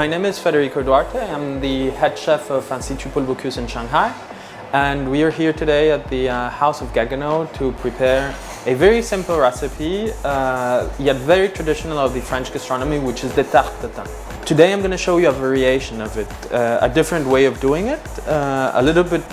My name is Federico Duarte. I'm the head chef of Institut Paul Bocuse in Shanghai, and we are here today at the house of Gaggenau to prepare a very simple recipe, yet very traditional of the French gastronomy, which is the Tarte Tatin. Today I'm going to show you a variation of it, a different way of doing it, a little bit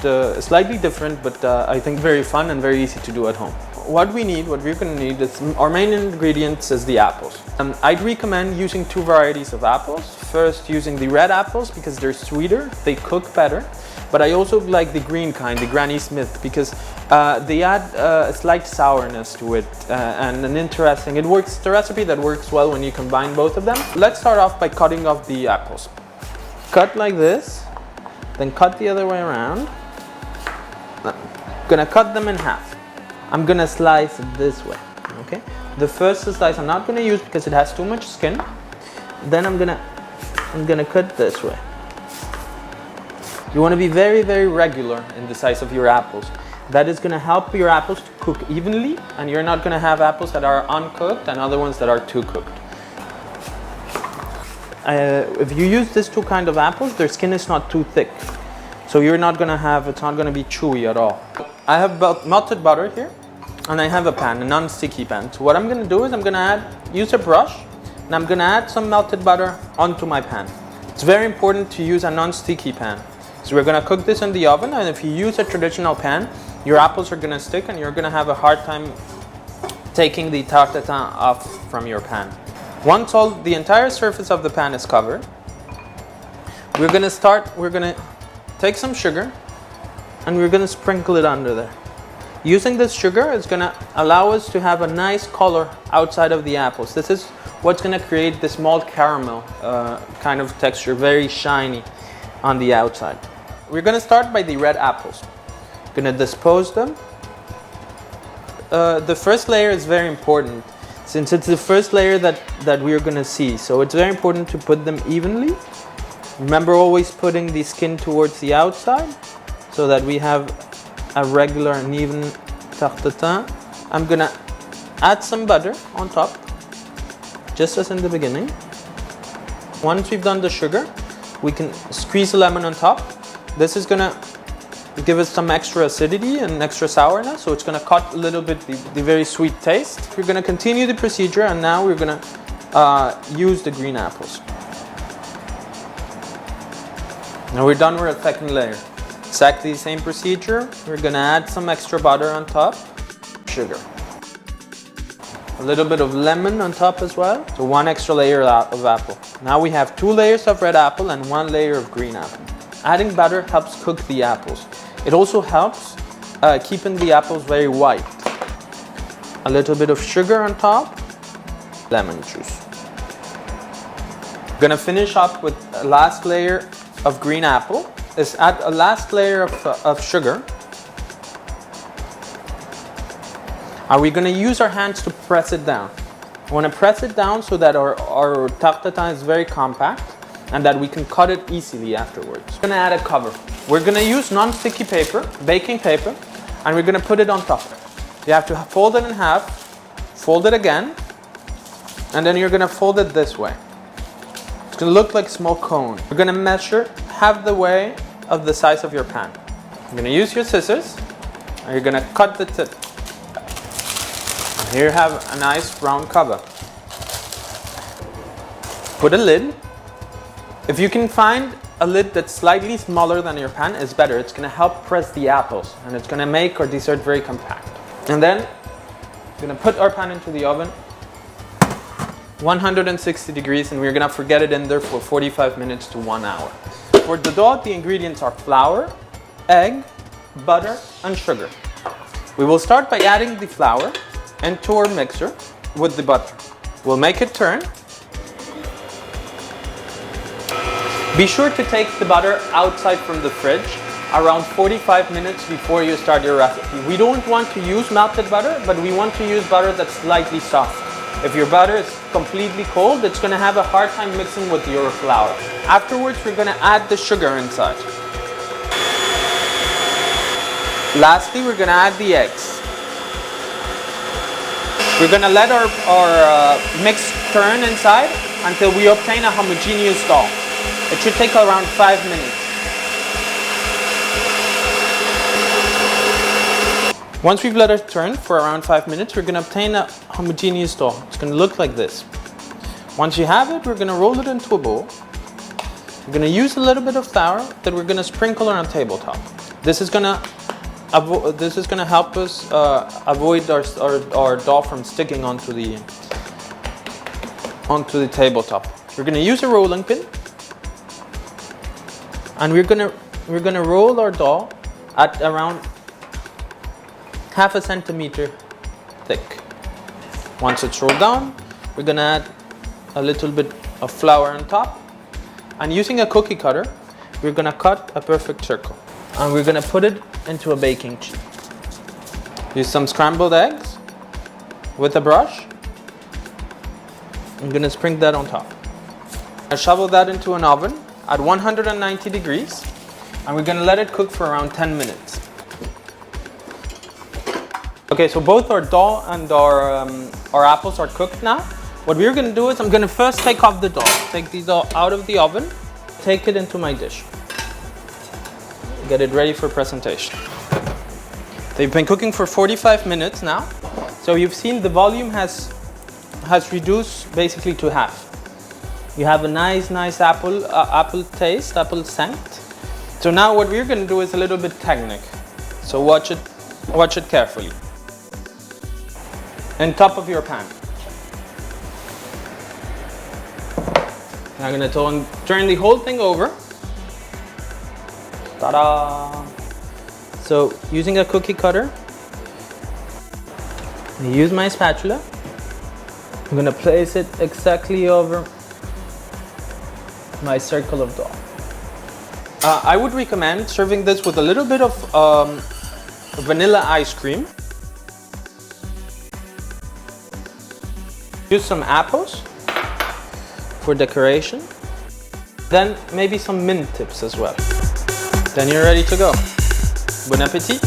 slightly different, but I think very fun and very easy to do at home. What we're going to need is our main ingredients is the apples. I'd recommend using two varieties of apples. First, using the red apples because they're sweeter, they cook better. But I also like the green kind, the Granny Smith, because they add a slight sourness to it and an interesting, it's a recipe that works well when you combine both of them. Let's start off by cutting off the apples. Cut like this, then cut the other way around. I'm gonna cut them in half. I'm gonna slice it this way, okay? The first slice I'm not gonna use because it has too much skin. Then I'm gonna cut this way. You wanna be very, very regular in the size of your apples. That is gonna help your apples to cook evenly, and you're not gonna have apples that are uncooked and other ones that are too cooked. If you use these two kind of apples, their skin is not too thick. So it's not gonna be chewy at all. I have melted butter here, and I have a pan, a non-sticky pan. So what I'm gonna do is I'm gonna use a brush, and I'm gonna add some melted butter onto my pan. It's very important to use a non-sticky pan. So we're gonna cook this in the oven, and if you use a traditional pan, your apples are gonna stick and you're gonna have a hard time taking the tarte tatin off from your pan. Once the entire surface of the pan is covered, we're gonna take some sugar and we're gonna sprinkle it under there. Using this sugar is gonna allow us to have a nice color outside of the apples. This is what's gonna create this malt caramel kind of texture, very shiny on the outside. We're gonna start by the red apples. Gonna dispose them. The first layer is very important since it's the first layer that we're gonna see. So it's very important to put them evenly. Remember always putting the skin towards the outside so that we have a regular and even tarte tatin. I'm gonna add some butter on top, just as in the beginning. Once we've done the sugar, we can squeeze a lemon on top. This is gonna give us some extra acidity and extra sourness, so it's gonna cut a little bit the very sweet taste. We're gonna continue the procedure, and now we're gonna use the green apples. Now we're done with our second layer. Exactly the same procedure. We're gonna add some extra butter on top, sugar. A little bit of lemon on top as well. So one extra layer of apple. Now we have 2 layers of red apple and 1 layer of green apple. Adding butter helps cook the apples. It also helps keeping the apples very white. A little bit of sugar on top, lemon juice. Gonna finish up with a last layer of green apple. Is add a last layer of sugar. Are we going to use our hands to press it down? We want to press it down so that our tarte tatin is very compact and that we can cut it easily afterwards. We're going to add a cover. We're going to use non-sticky paper, baking paper, and we're going to put it on top. You have to fold it in half, fold it again, and then you're going to fold it this way. It's going to look like a small cone. We're going to measure half the way of the size of your pan. You're going to use your scissors and you're going to cut the tip. Here you have a nice round cover. Put a lid. If you can find a lid that's slightly smaller than your pan, it's better. It's going to help press the apples and it's going to make our dessert very compact. And then we're going to put our pan into the oven, 160 degrees, and we're going to forget it in there for 45 minutes to 1 hour. For the dough, the ingredients are flour, egg, butter, and sugar. We will start by adding the flour into our mixer with the butter. We'll make it turn. Be sure to take the butter outside from the fridge around 45 minutes before you start your recipe. We don't want to use melted butter, but we want to use butter that's slightly soft. If your butter is completely cold, it's going to have a hard time mixing with your flour. Afterwards, we're going to add the sugar inside. Lastly, we're going to add the eggs. We're going to let our mix turn inside until we obtain a homogeneous dough. It should take around 5 minutes. Once we've let it turn for around 5 minutes, we're going to obtain a homogeneous dough. It's going to look like this. Once you have it, we're going to roll it into a bowl. We're going to use a little bit of flour that we're going to sprinkle on a tabletop. This is going to help us avoid our dough from sticking onto the tabletop. We're going to use a rolling pin, and we're going to roll our dough at around half a centimeter thick. Once it's rolled down, we're going to add a little bit of flour on top, and using a cookie cutter, we're going to cut a perfect circle, and we're going to put it into a baking sheet. Use some scrambled eggs with a brush. I'm going to sprinkle that on top. I shovel that into an oven at 190 degrees, and we're going to let it cook for around 10 minutes. Okay, so both our dough and our apples are cooked now. What we're going to do is I'm going to first take off the dough. Take the dough out of the oven, take it into my dish. Get it ready for presentation. They've been cooking for 45 minutes now. So you've seen the volume has reduced basically to half. You have a nice apple taste, apple scent. So now what we're going to do is a little bit technique. So watch it carefully. On top of your pan. Now I'm going to turn the whole thing over. Ta-da! So using a cookie cutter, I use my spatula. I'm going to place it exactly over my circle of dough. I would recommend serving this with a little bit of vanilla ice cream. Use some apples for decoration. Then maybe some mint tips as well. Then you're ready to go. Bon appétit!